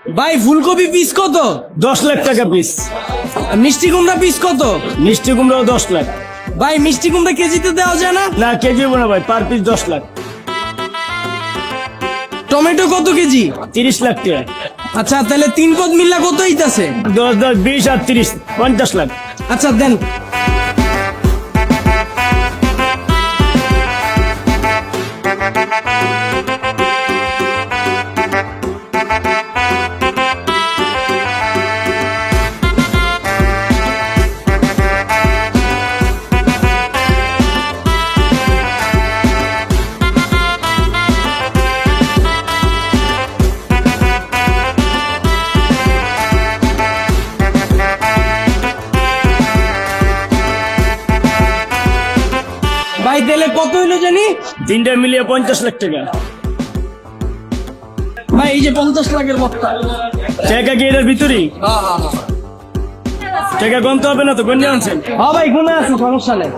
ভাই ফুলকপি পিস কত? 10 লাখ টাকা পিস। মিষ্টি কুমড়া পিস কত? মিষ্টি কুমড়াও 10 লাখ। ভাই মিষ্টি কুমড়া কেজিতে দেওয়া যায় না? না কেজি না ভাই, পার পিস 10 লাখ। টমেটো কত কেজি? 30 লাখ টাকা। আচ্ছা তাহলে 3 পদ মিল্লা কত হইতাছে? 10 10 20 আর 30 50 লাখ। আচ্ছা দেন। ভাই তাহলে কত হইলো জানি? তিনটা মিলিয়ে 50 লাখ টাকা। ভাই এই যে 50 লাখের বস্তা। টাকা কি এর ভিতরেই? টাকা গণতে হবে না তো, গণিয়ে আনছেন? হ্যাঁ ভাই গুণা আছে, সমস্যা নেই।